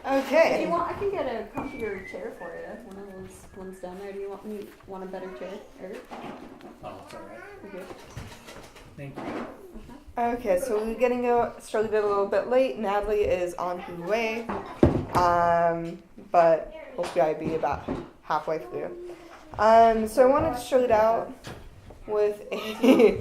Okay. If you want, I can get a comfier chair for you. One of those ones down there. Do you want a better chair? Oh, it's alright. Okay. Thank you. Okay, so we're getting started a little bit late. Natalie is on her way, but hopefully I'll be about halfway through. So I wanted to start it out with a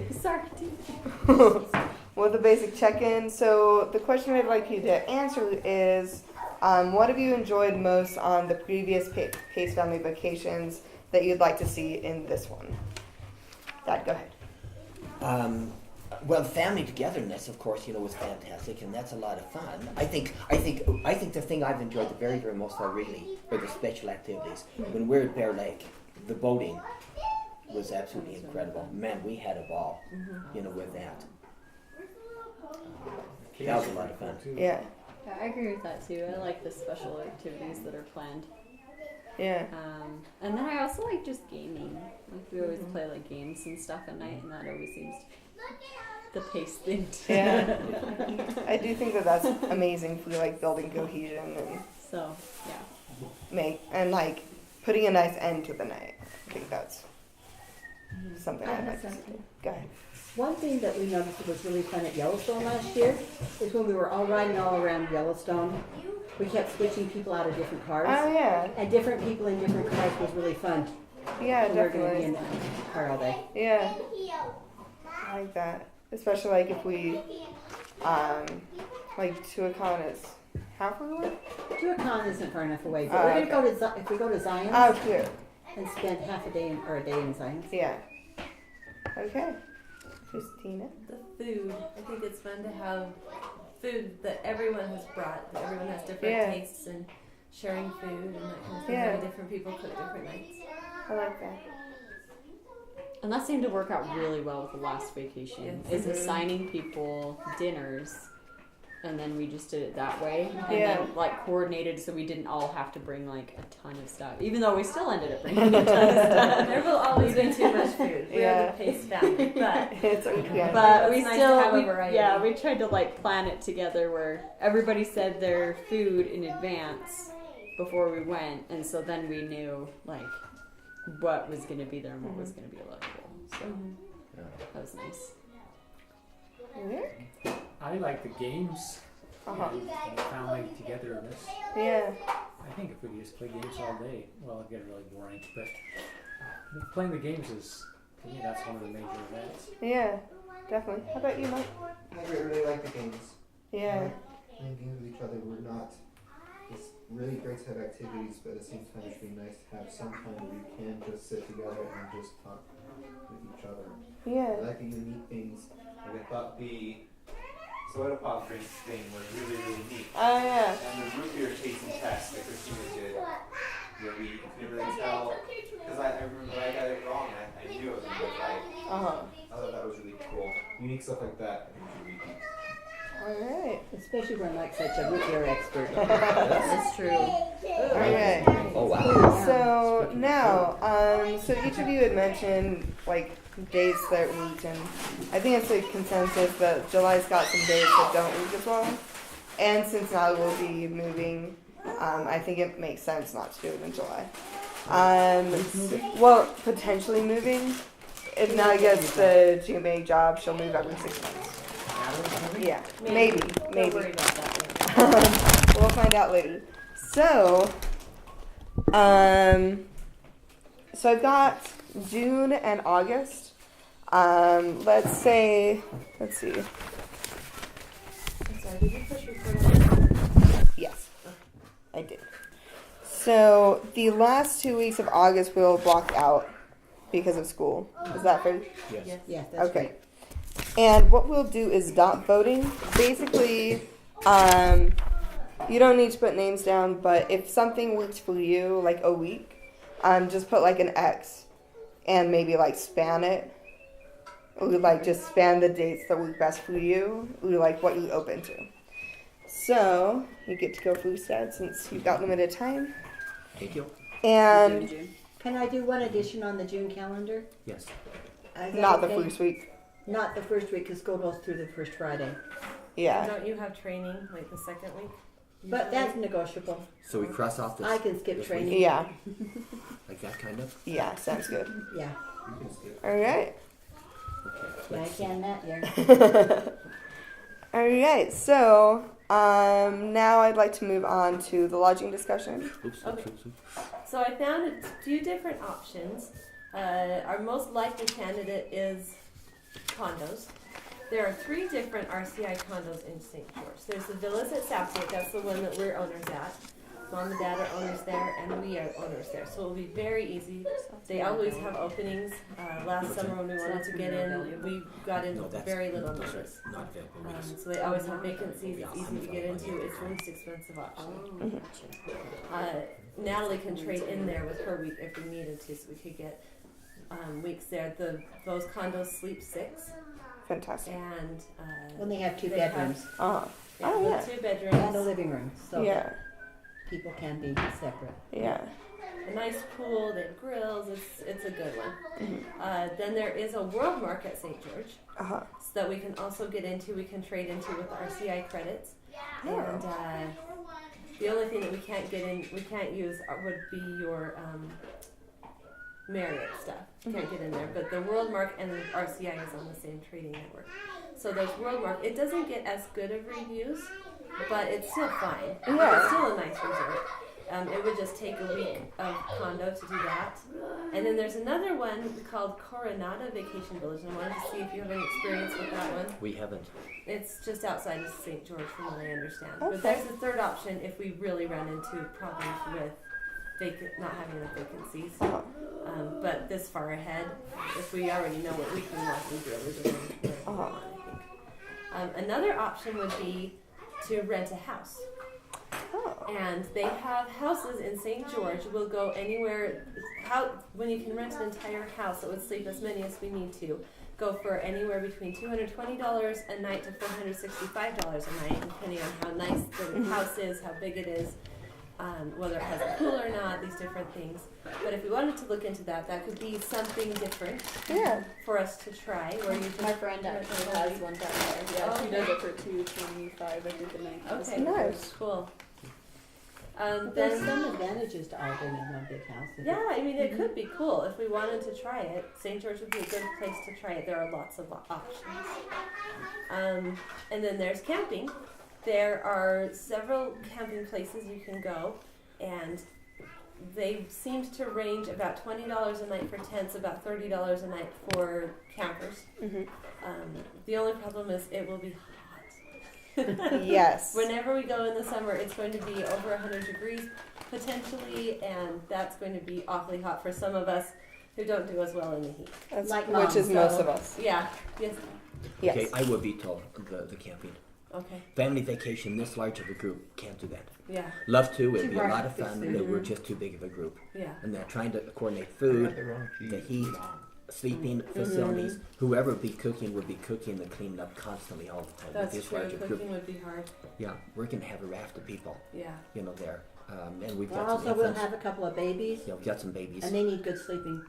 with a basic check-in. So the question I'd like you to answer is, what have you enjoyed most on the previous Pace Family vacations that you'd like to see in this one? Dad, go ahead. Well, family togetherness, of course, was fantastic, and that's a lot of fun. I think the thing I've enjoyed the very, very most are the special activities. When we're at Bear Lake, the boating was absolutely incredible. Man, we had a ball, with that. That was a lot of fun. Yeah. Yeah, I agree with that too. I like the special activities that are planned. Yeah. And then I also like just gaming. Like we always play like games and stuff at night, and that always seems to be the pace thing too. Yeah. I do think that that's amazing for like building cohesion and So yeah. Putting a nice end to the night. I think that's something I'd like to see. Go ahead. One thing that we noticed that was really fun at Yellowstone last year is when we were all riding all around Yellowstone, we kept switching people out of different cars. Oh yeah. And different people in different cars was really fun. Yeah, We were going to be in definitely. the car all day. Yeah. I like that. Especially like if we Tuacahn is how far away? Tuacahn isn't far enough away, but Oh, we're going to go to if we go to Zion Oh, cute. and spend half a day or a day in Zion. Yeah. Okay. Christina. The food. I think it's fun to have food that everyone has brought, that everyone has different tastes and sharing food and that kind of thing. Yeah. Having different people cook different nights. I like that. And that seemed to work out really well with the last vacation. Yes. Is assigning people dinners, and then we just did it that way, and Yeah. then coordinated so we didn't all have to bring a ton of stuff. Even though we still ended up bringing a ton of stuff. There will always be too much food. We Yeah. are the Pace family, but It's okay. But It's we nice still, to have a variety. we tried to plan it together where everybody said their food in advance before we went, and so then we knew what was going to be there and what was going to be local. So that was nice. I like the games and family togetherness. Yeah. I think if we just play games all day, well, it'd get really boring. But playing the games is, to me, that's one of the major events. Yeah. Definitely. How about you, Mike? I really like the games. Yeah. Playing games with each other, it's really great to have activities, but at the same time it's really nice to have some time where you can just sit together and just talk with each other. Yeah. I like the unique things. Like I thought the soda pop drinks thing was really, really neat. Oh yeah. And the root beer tasting test that Christina did, where we couldn't really tell, because I remember I got it wrong, I knew it was right. I thought that was really cool. Unique stuff like that, I think is really neat. Alright. Especially when Mike's such a root beer expert. that's true. Alright. Oh wow. So now, so each of you had mentioned days that week, and I think it's a consensus that July's got some days that don't week as well. And since now we'll be moving, I think it makes sense not to do it in July. Well, potentially moving. If Natalie gets the GMA job, she'll move every 6 months. Yeah, maybe. Don't worry about that one. We'll find out later. So I've got June and August. Let's see. I'm sorry, did you push record? Yes, I did. So the last 2 weeks of August we'll block out because of school. Is that fair? Yes. Yeah, that's Okay. great. And what we'll do is dot voting. Basically, you don't need to put names down, but if something works for you, like a week, just put an X and maybe span it. Or just span the dates that work best for you, or what you're open to. So, you get to go first, Dad, since you've got limited time. Thank you. And Can I do one addition on the June calendar? Yes. Is that not the okay? first week. Not the first week, because school goes through the first Friday. Yeah. Don't you have training the second week? But that's negotiable. So we cross off this. I can skip this training. week, Yeah. like that kind of. Yeah. Sounds good. Yeah. All right. Okay. Yeah, I let's see. can that year. All right. So now I'd like to move on to the lodging discussion. Oops, Okay. oops. So I found a few different options. Our most likely candidate is condos. There are 3 different RCI condos in St. George. There's the Villas at Southgate, that's the one that we're owners at. Mom and Dad are owners there, and we are owners there. So it'll be very easy. They always have openings. Last summer when we wanted to get in, we got in No, with that's very little those are notice. not available. So they always have vacancies. It's easy to get into. It's the least expensive option. Natalie can trade in there with her week if we needed to, so we could get weeks there. Those condos sleep 6, Fantastic. and When they have 2 They have- bedrooms Oh. yeah, Oh, with yeah. 2 and a bedrooms, living room, so Yeah. that people can be separate. Yeah. a nice pool. They have grills. It's a good one. Mm-hmm. Then there is a World Mark at St. George, Uh-huh. so that we can also get into. We can trade into with the RCI credits. And the only thing that we can't use would be your Marriott stuff. Can't get in there. But the World Mark and the RCI is on the same trading network. So there's World Mark. It doesn't get as good of reviews, but it's still fine. Yeah. It's still a nice resort. It would just take a week of condo to do that. And then there's another one called Coronado Vacation Village, and I wanted to see if you have any experience with that one. We haven't. It's just outside of St. George from what I understand. Okay. But there's a third option if we really run into problems with not having enough vacancies. Uh-huh. But this far ahead, if we already know what we can want, we'd really do it. Uh-huh. I think. Another option would be to rent a house. Oh. And they have houses in St. George. We'll go anywhere. When you can rent an entire house, it would sleep as many as we need to. Go for anywhere between $220 a night to $465 a night, depending on how nice the house is, how big it is, whether it has a pool or not, these different things. But if we wanted to look into that, that could be something different Yeah. for us to try. Where you My just friend actually has one down there. Yeah, she Okay. does it for $225 I think a night. Okay, Nice. cool. But there's Then some advantages to all being in one big house. yeah, I mean, it could be cool if we wanted to try it. St. George would be a good place to try it. There are lots of options. And then there's camping. There are several camping places you can go, and they seemed to range about $20 a night for tents, about $30 a night for campers. Mm-hmm. The only problem is it will be hot. Yes. Whenever we go in the summer, it's going to be over 100 degrees potentially, and that's going to be awfully hot for some of us who don't do as well in the heat. That's, Like which is mom, most so- of us. Yeah. Yes. Yes. Okay, I would veto the camping. Okay. Family vacation this large of a group can't do that. Yeah. Love to, it'd Too be a hard lot to of fix fun, it. but we're just too big of a group. Yeah. And they're trying to coordinate food, the heat, sleeping facilities. Whoever would be cooking and cleaning up constantly all the time. That's with this true. large a group. Cooking would be hard. Yeah, we're gonna have a raft of people, Yeah. there. And we've Well, got some also, we'll infants. have a couple of babies, We've got some babies. and they need good sleeping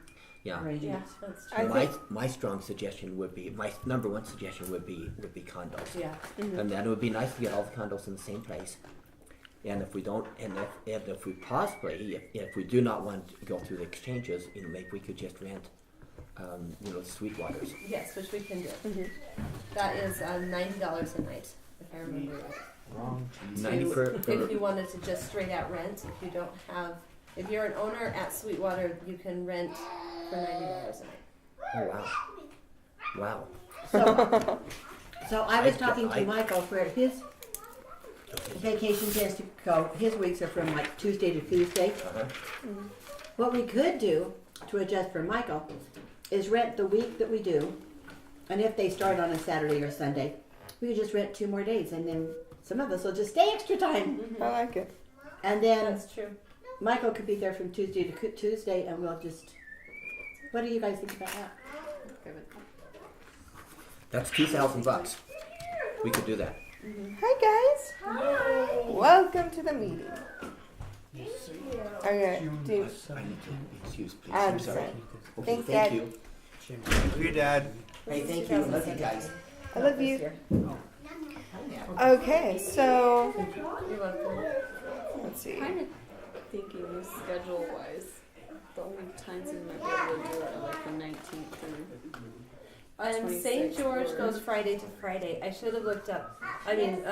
Yeah. Yeah. arrangements. That's I true. My strong suggestion would be, my number one suggestion would be condos. Yeah. And then it would be nice to get all the condos in the same place. And if we don't, and if we possibly, if we do not want to go through the exchanges, maybe we could just rent, the Sweetwaters. Yes, which we can do. That is $90 a night, if I remember right. Wrong. 90 per If you wanted to just straight out rent, if you're an owner at Sweetwater, you can rent for $90 a night. Oh, wow. So I was I- talking I- to Michael where his vacation tends to go, his weeks are from like Tuesday to Tuesday. Uh-huh. What we could do to adjust for Michael is rent the week that we do, and if they start on a Saturday or Sunday, we could just rent 2 more days, and then some of us will just stay extra time. I like it. And then That's true. Michael could be there from Tuesday to Tuesday, and we'll just. What do you guys think about that? That's $2,000. We could do that. Hi guys. Welcome to the meeting. Okay. Do you, I need to excuse, please. I I'm sorry. understand. Okay, Thanks, thank Dad. you. Love you, Dad. Hey, thank you. Love you guys. I love you. Yeah. Okay, so You're welcome. let's see. Kind of thinking schedule wise, the only times we might be able to do it are like the 19th through. St. 26th George or- goes Friday to Friday. I should have looked up. I mean,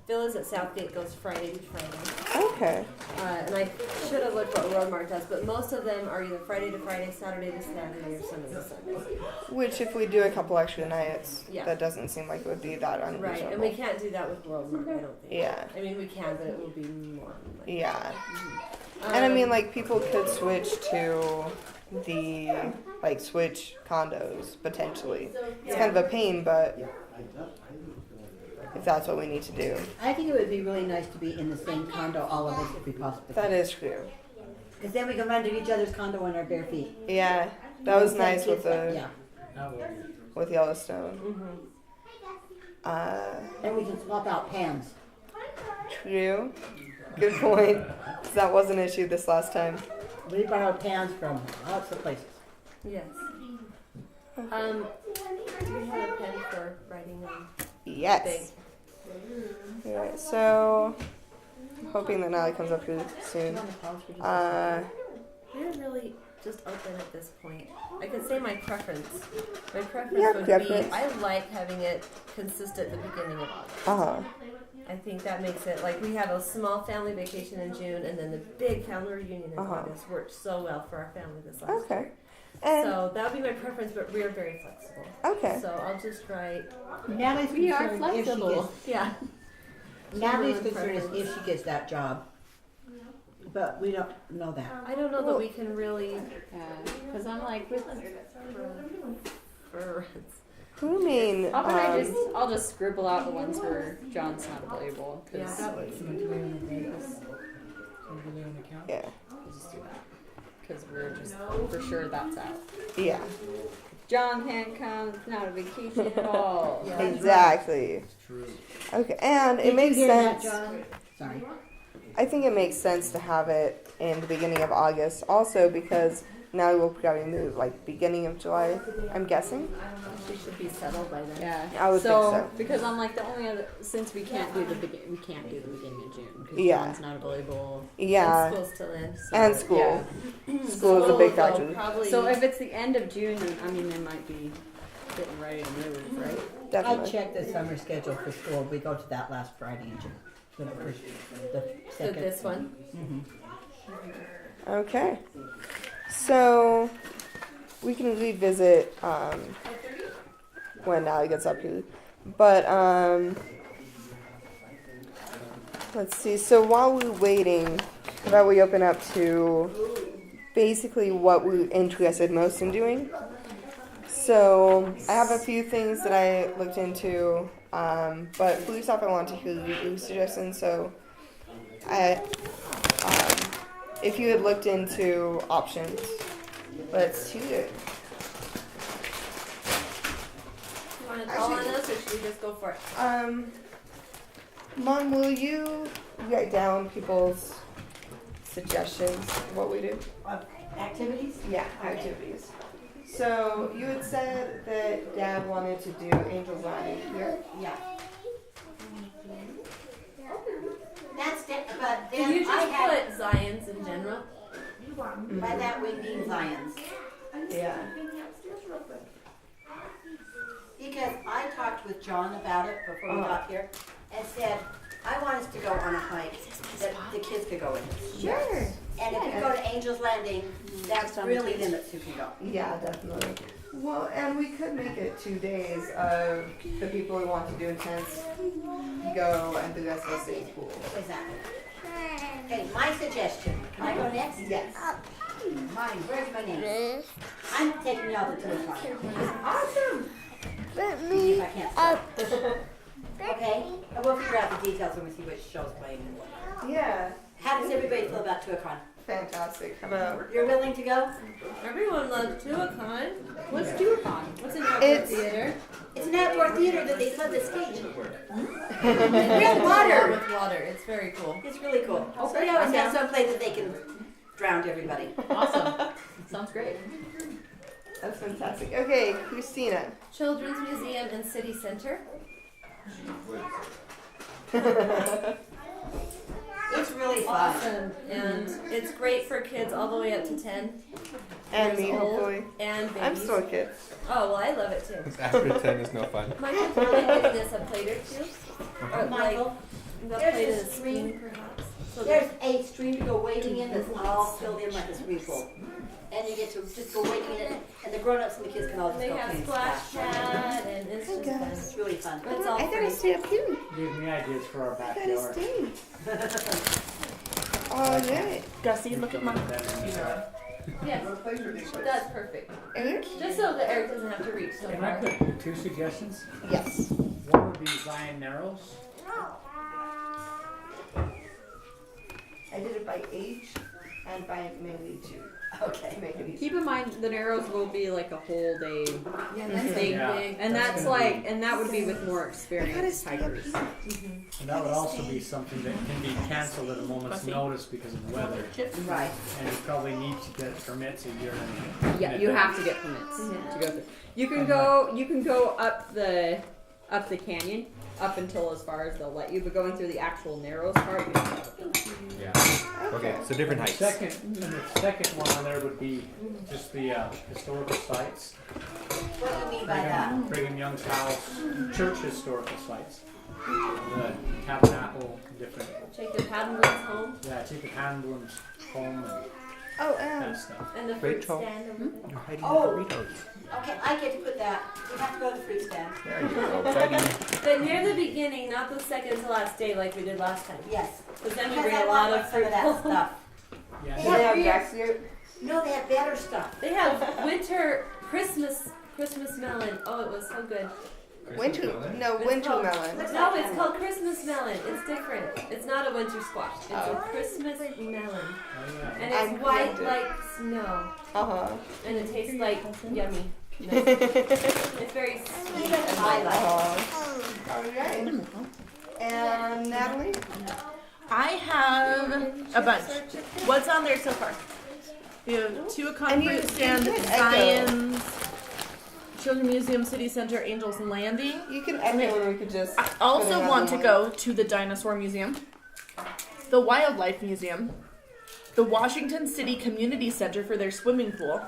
Phyllis at Southgate goes Friday to Friday. Okay. And I should have looked what Roadmark does, but most of them are either Friday to Friday, Saturday to Saturday, or Sunday to Sunday. Which, if we do a couple extra nights, Yeah. that doesn't seem like it would be that unreasonable. Right, and we can't do that with Roadmark, I don't think. Yeah. I mean, we can, but it will be more. Yeah. And I mean, like, people could switch to the, like, switch condos, potentially. It's kind of a pain, but if that's what we need to do. I think it would be really nice to be in the same condo, all of us, if we possibly That could. is true. Because then we can run to each other's condo on our bare feet. Yeah, that was Send nice kids with the Yeah. That would be. with Yellowstone. And we can swap out pans. True. Good point. 'Cause that was an issue this last time. We borrowed pans from lots of places. Yes. Do you have a pen for writing on? Yes. Alright, so I'm hoping that Natalie comes up here soon. We're really just open at this point. I could say my preference. My preference Your would preference. be, I like having it consistent at the beginning of August. Uh-huh. I think that makes it, like, we have a small family vacation in June, and then the big family reunion in August worked so well for our family this last Okay. year. And So that would be my preference, but we're very flexible. okay. So I'll just write, Natalie's We are concern if she flexible. yeah. gets, Natalie's Children concern is preference. if she gets that job. But we don't know that. I don't know that we can really, Yeah, because I'm like, with, for Who mean how about I'll just scribble out the ones where John's not available. Yeah, Because that would Somebody on the Vegas overlay on the account. yeah. we'll just do that. Because we're just for sure that's out. Yeah. John can't come. It's not a vacation at all. Yeah. Exactly. It's true. Okay. And Did it makes you hear sense. that, John? Sorry. I think it makes sense to have it in the beginning of August, also because now we'll probably move like beginning of July. I'm guessing. She should be settled by then. Yeah, I would think so. Because I'm like the only other since we can't do the beginning of June because Yeah. John's not available. Yeah. And school's still in. So. And school. Yeah. School is a big So factor. probably. So if it's the end of June, then I mean they might be getting ready to move, right? I Definitely. checked the summer schedule for school. We go to that last Friday in June. The first, the So second. this one. Okay. So we can revisit when Natalie gets up here. But let's see. So while we're waiting, how about we open up to basically what we're interested most in doing? So I have a few things that I looked into, but first off, I want to hear your suggestions. So if you had looked into options, let's hear it. You want to call on us, or should we just go for it? Mom, will you write down people's suggestions of what we do? Activities? Yeah, activities. So you had said that Dad wanted to do Angel's Landing here. Yeah. That's it, but Can you then I just had, put Zions in general? by that we mean Lions. Yeah. Because I talked with John about it before we got here and said, I want us to go on a hike that the kids could go with. Sure. And if you go to Angel's Landing, that's really limits who can go. Yeah, definitely. Well, and we could make it 2 days of the people who want to do intense go and the rest of us stay in school. Exactly. Okay, my suggestion. Can I go next? Yes. Mine, where's my name? I'm taking y'all to 2 o'clock. Awesome. See if I can't stop. Okay, and we'll figure out the details when we see which show's playing and whatnot. Yeah. How does everybody feel about 2 o'clock? Fantastic. How about You're willing to go? Everyone loves Tuacon. What's Tuacon? What's an outdoor It's- theater? It's an outdoor theater that they flood the stage. Real Real water. with water. It's very cool. It's really cool. So Okay, they always I'm have down. some place that they can drown everybody. Awesome. Sounds great. that's fantastic. Okay, Christina. Children's Museum and City Center. It's really fun. Awesome, and it's great for kids all the way up to 10 And years me, old, hopefully. and babies. I'm still a kid. Oh well, I love it too. After 10 is no fun. My kids are giving this a plate or two, or Michael, they'll there's play a the screen. screen perhaps. So there's a stream to go wading in that's all filled in like a swimming pool. And you get to just go wading in it, and the grown-ups and the kids can all just they go have play and splash pad, and it's just fun. It's really fun. But it's all I gotta free. stay up here. Gave me ideas for our I gotta backyard. stay. Alright. Gussie, look at my. Yes, that's perfect. Eric? Just so that Eric doesn't have to reach so Can I far. put 2 suggestions? Yes. One would be Zion Narrows. I did it by age and by mainly too. Okay. To make it easy. Keep in mind, the Narrows will be like a whole day Yeah, that's thing, Yeah. big. and That's that's gonna like, and that would be with more experienced hikers. And that would also be something that can be canceled at a moment's notice because of the weather. Right. And you probably need to get permits a year Yeah, you have to get permits to go through. You can go up the canyon up until as far as they'll let you, but going through the actual Narrows part, you don't have a permit. Yeah. Okay, so different heights. And the second one on there would be just the historical sites. What do you mean by that? Brigham Young's house, church historical sites. The tabernacle, different. Jacob Haddonwood's home, Yeah, Jacob Handlum's home and Oh, that stuff. and the fruit Rachel. stand over there. You're hiding Oh. the Doritos. Okay, I get to put that. We have to go to the fruit stand. There you go, buddy. But near the beginning, not the second to last day like we did last time. Yes. Because then we Because bring I a lot want of some fruit of that home. stuff. Yeah, do they have jackfruit? No, they have better stuff. They have winter Christmas melon. Oh, it was so good. Winter It's winter called- melon. No, it's called Christmas melon. It's different. It's not a winter squash. It's a Christmas melon. Oh, yeah. And I'm it's white preempted. like snow. Uh-huh. And it tastes like yummy. It's very sweet and light. Uh-huh. Alright. And Natalie? I have a bunch. What's on there so far? We have 2 And you- fruit stand, you can echo. Zion's, Children's Museum, City Center, Angels Landing. You can echo or we could just I also put another want to one. go to the Dinosaur Museum, the Wildlife Museum, the Washington City Community Center for their swimming pool.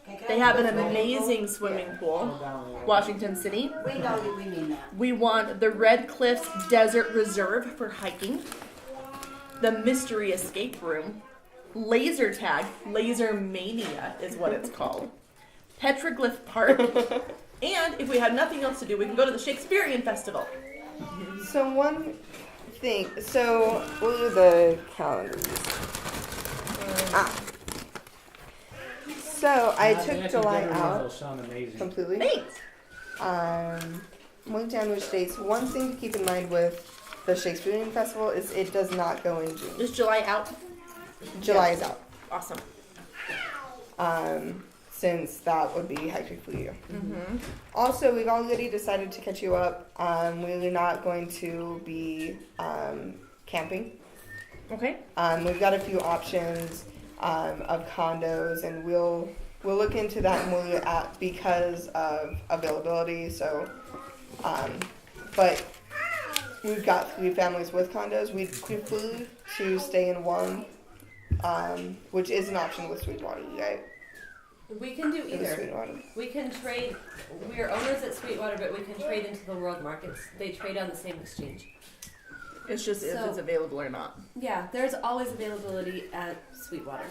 Okay, can They I have put an the amazing swimming pool. Go down there. Washington City. We know you, we mean that. We want the Red Cliffs Desert Reserve for hiking, the Mystery Escape Room, Laser Tag, Laser Mania is what it's called, Petroglyph Park, and if we have nothing else to do, we can go to the Shakespearean Festival. So one thing, so what are the calendars? So I The took actual July dinner ones out will sound amazing. completely. Thanks. Went down which dates. One thing to keep in mind with the Shakespearean Festival is it does not go in June. Is July out? July is out. Awesome. Since that would be hectic for you. Mm-hmm. Also, we've already decided to catch you up. We're not going to be camping. Okay. We've got a few options of condos, and we'll look into that more because of availability. So, but we've got 3 families with condos. We'd prefer to stay in one, which is an option with Sweetwater, right? We can do It was either. Sweetwater. We can trade. We are owners at Sweetwater, but we can trade into the world markets. They trade on the same exchange. It's just if So- it's available or not. Yeah, there's always availability at Sweetwater.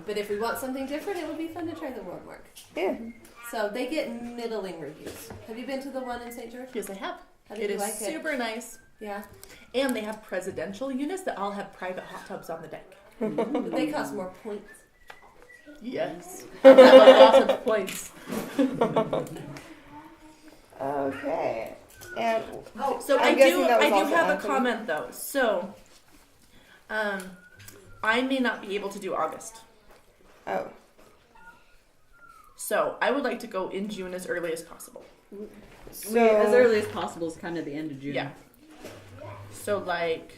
But if we want something different, it would be fun to try the world mark. Yeah. So they get middling reviews. Have you been to the one in St. George? Yes, I have. How did It you is like it? super nice. Yeah. And they have presidential units that all have private hot tubs on the deck. But they cost more points. Yes. I have a lot of points. Okay. And So I'm I guessing do that was I do also have a Anthony. comment though. So I may not be able to do August. oh, So I would like to go in June as early as possible. so As early as possible is kind of the end of June. Yeah. So like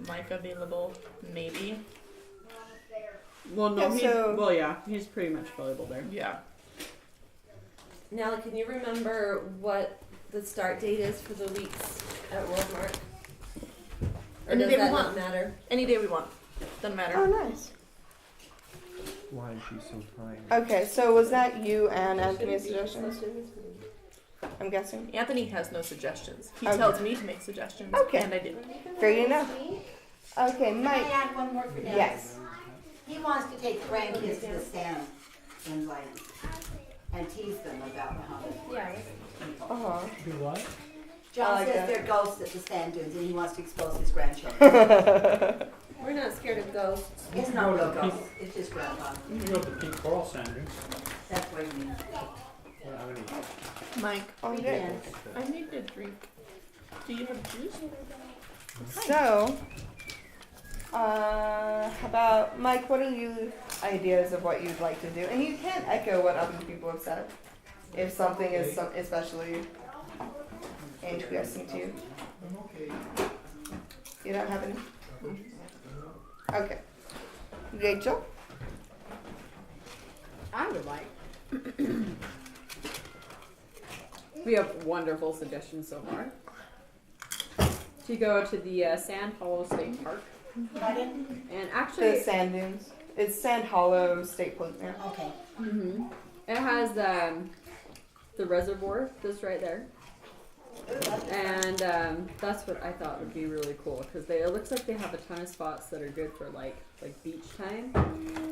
Mike available, maybe. Well, no, Yeah, he's, so- well, yeah, he's pretty much available there. Yeah. Nala, can you remember what the start date is for the weeks at Worldmark? Or Any does day we that want. not matter? Any day we want. Doesn't matter. Oh, nice. Why is she so kind? Okay, so was that you and Anthony's suggestions? I'm guessing. Anthony has no suggestions. He Okay. tells me to make suggestions, Okay. and I do. Fair enough. Okay, Can I Mike. add one more for Dennis? Yes. He wants to take grandkids to the stand and like, and tease them about Muhammad. Yeah. Uh Do what? John I like says that. there are ghosts at the sand dunes and he wants to expose his grandchildren. huh. We're not scared of ghosts. It's not real ghosts, it's just grandpa. You go to the pink coral sanders. That's what he means. Well, I mean, Mike, Okay. Yes. I need a drink. Do you have juice? So, how about Mike? What are your ideas of what you'd like to do? And you can't echo what other people have said if something is especially interesting to you. You don't have any? Okay. Rachel? I would like. We have wonderful suggestions so far. To go to the Sand Hollow State Park. And The actually, Sand Dunes. It's Sand Hollow State Park now. Okay. it has the reservoir that's right there. And that's what I thought would be really cool because it looks like they have a ton of spots that are good for like beach time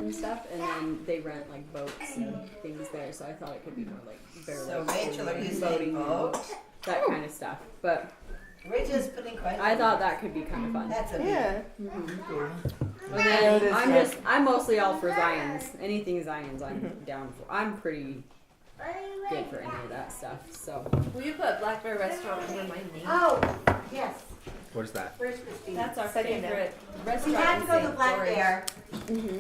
and stuff, and then they rent like boats and things there. So I thought it could be more like very So like, Rachel, are you saying boating and boat? that kind of stuff. But We're just putting questions. I thought that could be kind of fun. That's a Yeah. And I know then this I'm mostly all for Zions. Anything Zions, I'm down for. I'm pretty good for any of that stuff. So Will you put Black Bear Restaurant under my name? Oh, yes. What is that? Where's Christine? That's our Second favorite You restaurant. have to in go to St. Black George. Bear.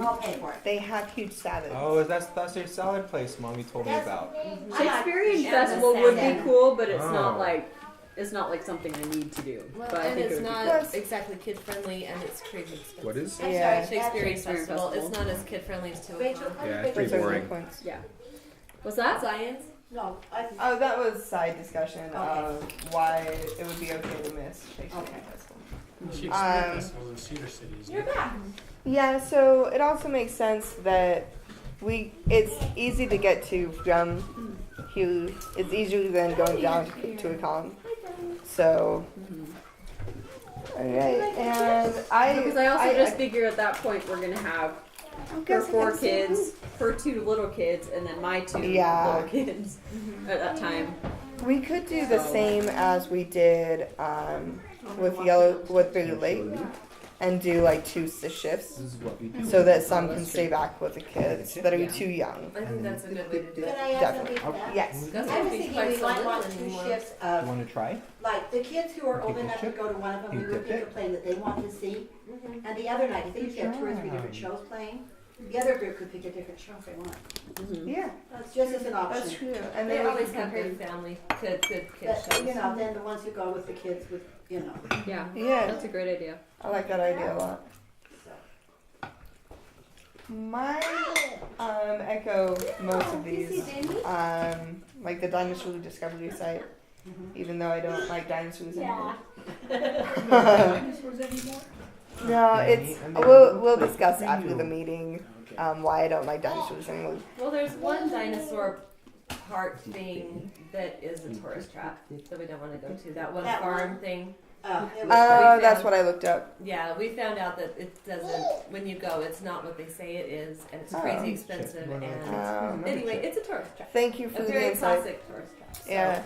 I'll pay for it. They have huge salads. Oh, that's your salad place Mommy told me That's- about. Shakespearean Yeah, Festival the would be salmon. cool, but it's Oh. not like something I need to do. Well, but I and think it it's would not Yes. exactly kid friendly, and it's crazy expensive. What is? I'm Yeah. sorry, Shakespearean Shakespearean Festival. Festival. It's not as kid friendly as Teal. Rachel, Yeah, it's Which pretty are boring. good points. be. Yeah. What's that? Science? No, I think. Oh, that was side discussion Okay. of why it would be okay to miss Shakespeare Okay. Festival. Shakespeare Festival in Cedar City. You're back. Yeah, so it also makes sense that it's easy to get to from here. It's easier than going down to a con. So, alright, and Because I also just I- figure at that point we're gonna have I'm her guessing 4 that's- kids, her 2 little kids, and then my 2 Yeah. little kids at that time. We could do the So- same as we did with Big Lake and do like 2 shifts This is what we do. so that some can that's stay true. back with the kids that are Yeah. too young. I think that's a good way to do Can it. I add something to that? Yes. That's I not was be thinking quite we so might little want 2 anymore. shifts You of, want to try? like, the kids who are old People enough to chip? go to one of them, we You would dip pick it? a play that they want to see. And the other night, I think you have 2 or 3 different shows playing. The other group could pick a different show if they want. Yeah, That's just as an that's option. true. And They then we always can have pick good family, good kid But, you shows. know, then the ones who go with the kids with, you know. Yeah. Yeah, That's a great idea. I like that idea a lot. So. Mine echo most of these. Like the dinosaur discovery site, even though I don't like dinosaurs anymore. Dinosaurs anymore? No, it's we'll discuss after the meeting why I don't like dinosaurs anymore. Well, there's one dinosaur park thing that is a tourist trap that we don't want to go to. That one That farm one? thing. It was Oh, that's what I looked up. Yeah, we found out that it doesn't. When you go, it's not what they say it is, and it's crazy expensive. And anyway, it's a tourist trap. Thank you A for the very insight. classic tourist trap. So. Yeah.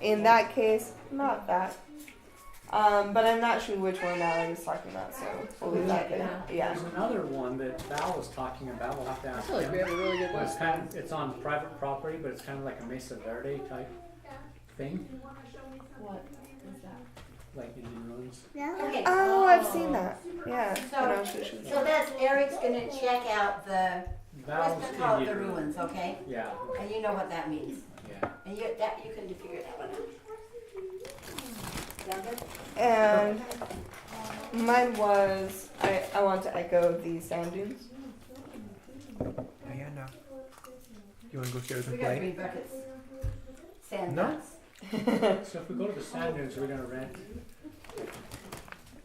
In that case, not that. But I'm not sure which one I was talking about, so we'll leave that there. Yeah. There's another one that Val was talking about. We'll have to I ask feel like we him. have a really good It's list. it's on private property, but it's kind of like a Mesa Verde type thing, What is that? like Indian ruins. Okay. Oh, I've seen that. Yeah. So- I know she should- So that's, Eric's gonna check out the, Val's let's call it the Indian ruins, okay? Yeah, And you know what that means. yeah. And you can figure that one out. Sound good? And mine was I want to echo the sand dunes. Yeah, no. You want to go upstairs We and got play? 3 buckets. And No. that's So if we go to the sand dunes, we're gonna rent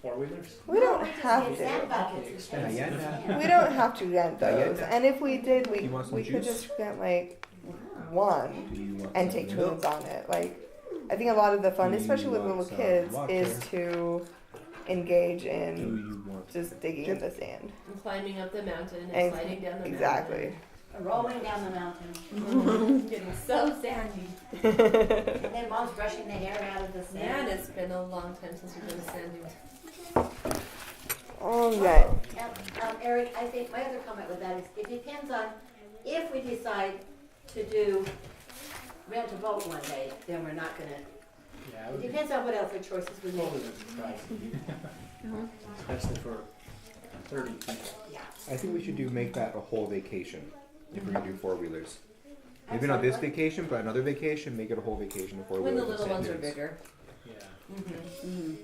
four-wheelers? We don't we just have need to. sand buckets Awfully instead of expensive. sand. We don't have to rent Yeah, those. yeah. And if we did, we You want some we could juice? just rent like one Do you want and some take milk? turns on it. Like, I think a lot of the fun, Do you especially with want little some kids, water? is to engage Do in you want just digging in the sand. And climbing up the mountain and And- sliding down the Exactly. Rolling down the mountain. mountain. Getting so sandy. And then mom's brushing the hair out of the Man, sand. it's been a long time since we've been to sand dunes. All right. Eric, I think my other comment with that is it depends on if we decide to do rent a boat one day, then we're not gonna, Yeah, I it would be depends on what other choices we make. totally surprised. Especially for 30 people. Yeah. I think we should make that a whole vacation if we're gonna do four-wheelers. Maybe not this vacation, but another vacation, make it a whole vacation of When four-wheelers. the and little sand ones are dunes. bigger. Yeah.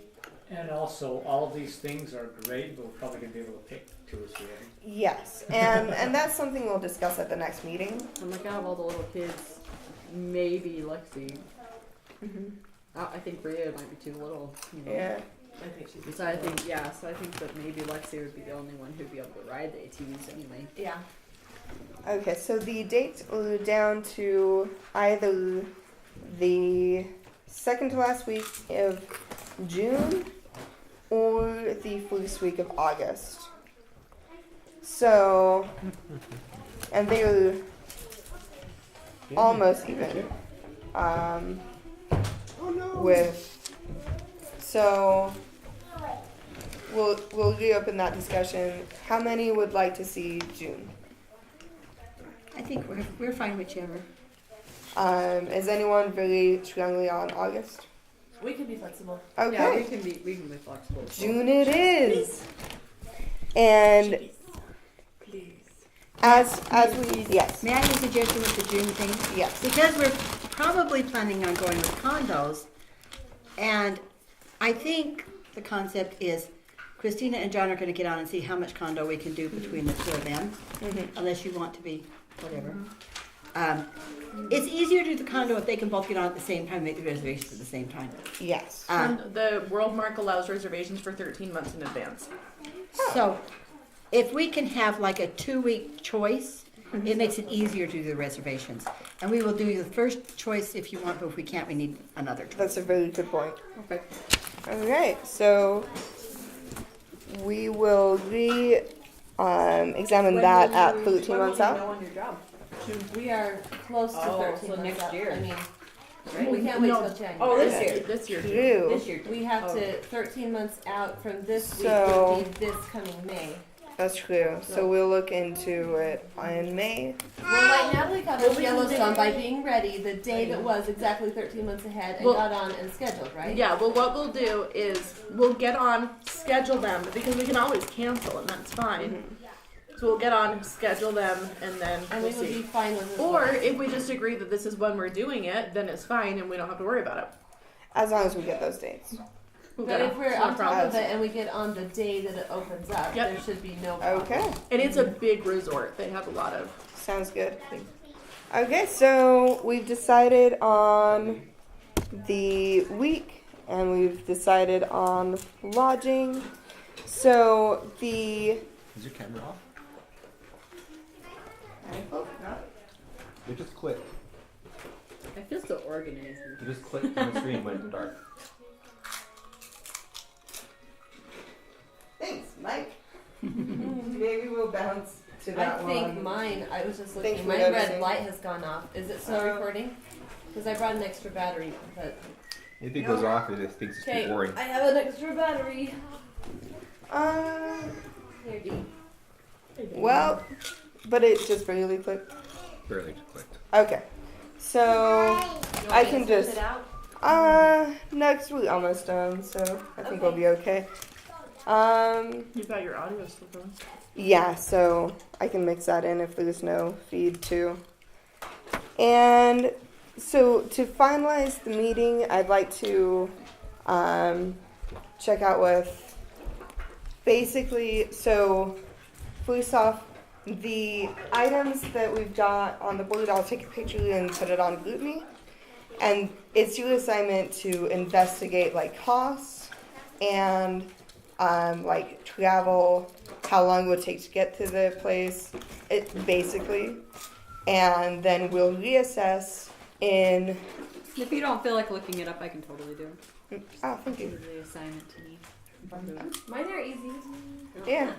And also, all of these things are great, but we're probably gonna be able to pick two or three of them. Yes, and that's something we'll discuss at the next meeting. I'm like, out of all the little kids, maybe Lexi. I think Rhea might be too little. You know? Yeah. I think she's. So I think that maybe Lexi would be the only one who'd be able to ride the ATVs anyway. Yeah. Okay, so the dates are down to either the second to last week of June or the first week of August. So, and they're almost even. With, so we'll reopen that discussion. How many would like to see June? I think we're fine whichever. Is anyone very strongly on August? We can be flexible. Yeah, we Okay, can be flexible. June it is. And as we yes, May I have a suggestion with the June thing? yes. Because we're probably planning on going with condos, and I think the concept is Christina and John are gonna get on and see how much condo we can do between the two of them, unless you want to be, whatever. It's easier to do the condo if they can both get on at the same time, make the reservations at the same time. Yes. And the World Mark allows reservations for 13 months in advance. So, if we can have like a 2-week choice, it makes it easier to do the reservations. And we will do the first choice if you want, but if we can't, we need another choice. That's a very good point. Okay. All right, so we will examine that at 13 months out. on your job? We are close to Oh, 13 so months next out. year. I mean, we can't wait till January. Oh, this Okay. year. This year. True. This year. We have Oh. to 13 months out from this week So- would be this coming May. That's true. So we'll look into it in May. Well, like Natalie got Well, on we can Yellowstone do- by being ready the day that was exactly 13 months ahead and Well- got on and scheduled, right? Yeah, well, what we'll do is we'll get on, schedule them, because we can always cancel, and that's fine. So we'll get on, schedule them, and then And we'll we would be see. fine with it. Or if we just agree that this is when we're doing it, then it's fine, and we don't have to worry about it. As long as we get those dates. We'll But get if on. we're It's no on top problem. of it and we get on the day that it opens up, Yep. there should be no problem. Okay. And it's a big resort. They have a lot of Sounds good. things. Okay, so we've decided on the week and we've decided on lodging. So the Is your camera off? It just clicked. I feel so organized. It just clicked on the screen when it's dark. thanks, Mike. Maybe we'll bounce to I that think one. mine, I was just Thanks looking, for my noticing. red light has gone off. Is it still Oh. recording? Because I brought an extra battery, but. If it goes off, it just thinks it's Okay, too boring. I have an extra battery. Here, D. Well, but it just barely clicked. Barely just clicked. Okay, so You I want me can to switch just- it out? next week almost done, so I think we'll be okay. You've got your audio still going. Yeah, so I can mix that in if there's no feed too. And so to finalize the meeting, I'd like to check out with basically, so first off, the items that we've got on the board, I'll take a picture and put it on GroupMe. and it's your assignment to investigate like costs and like travel, how long it would take to get to the place, basically, and then we'll reassess in. If you don't feel like looking it up, I can totally do it. Oh, thank you. They assign it to me. Mine are easy. Yeah.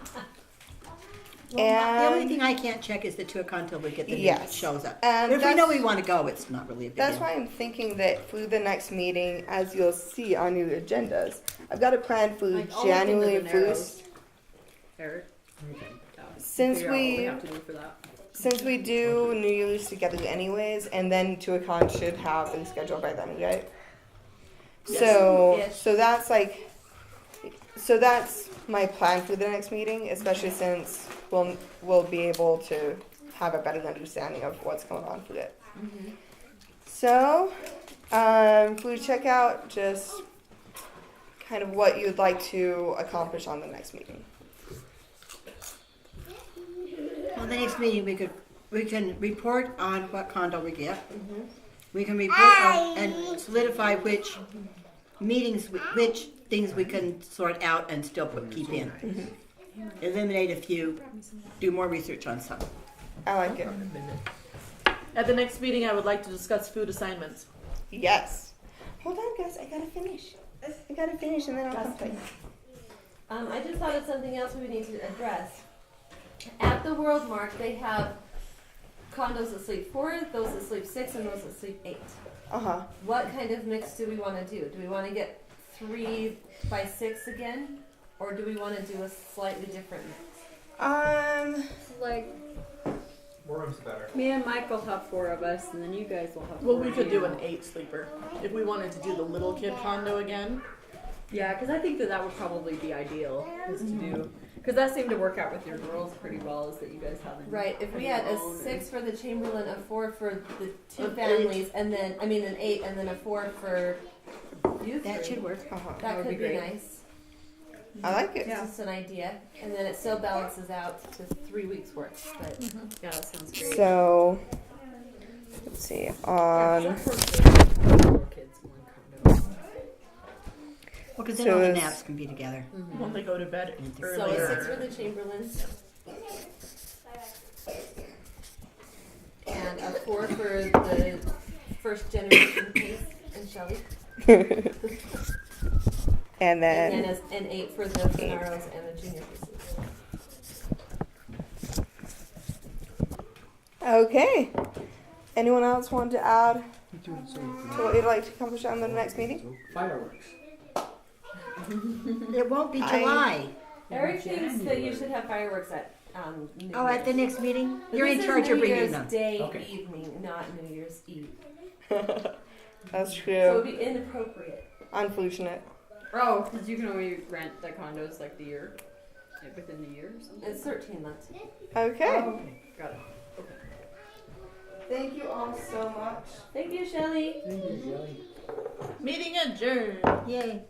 Well, the only And thing I can't check is the Tuacon until we get the Yes. news shows up. And If we know that's- we want to go, it's not really a big that's deal. why I'm thinking that for the next meeting, as you'll see on your agendas, I've got a plan for Like, I'll look into January the narrows. 1st. Eric, Okay. Since figure out what we we have to do for that. Since we do New Year's together anyways, and then Tuacon should have them scheduled by then, right? Yes. So Yes. so that's my plan for the next meeting, especially since we'll be able to have a better understanding of what's going on for it. So, if we check out just kind of what you'd like to accomplish on the next meeting. Well, the next meeting we can report on what condo we get. We can report on and solidify which which things we can sort out and still keep in. Eliminate a few, do more research on some. I like it. At the next meeting, I would like to discuss food assignments. Yes. Hold on, guys. I gotta finish and then I'll come play. I just thought of something else we need to address. At the World Mark, they have condos that sleep 4, those that sleep 6, and those that sleep 8. Uh-huh. What kind of mix do we want to do? Do we want to get 3 by 6 again? Or do we want to do a slightly different mix? Like, More room's better. me and Mike will have 4 of us, and then you guys will have 4. Well, we could do of an you. 8 sleeper if we wanted to do the little kid condo again. Yeah, because I think that would probably be ideal, is to do. Because that seemed to work out with your girls pretty well, is that you guys have Right, if we your had a own 6 for the Chamberlain, a 4 for the 2 An families, and then, an 8, and then a 4 for you That three. should work. Uh-huh. That would could be be great. nice. I like it. It's just an idea. And then it still balances out to 3 weeks worth. But Yeah, that sounds great. So, let's see. On 4 kids in one condo. Well, because then So all the it's- naps can be together. When they go to bed so a earlier. 6 for the Chamberlains. And a 4 for the first generation Keith and Shelly. and And then then an 8 for the Finarros and the junior pieces. okay. Anyone else want to add to what you'd like to accomplish on the next meeting? Fireworks. It won't be I- July. Eric thinks that you should have fireworks at New Oh, at the Year's. next meeting? But You're in this is charge of New bringing Year's them. Day Okay. evening, not New Year's Eve. That's So it true. would be inappropriate. Unfortunate. Oh, because you can only rent the condos like the year, like within the year or something. It's 13 months. Okay. Got it. Thank you all so much. Thank you, Shelly. Thank you, Shelly. Meeting adjourned. Yay.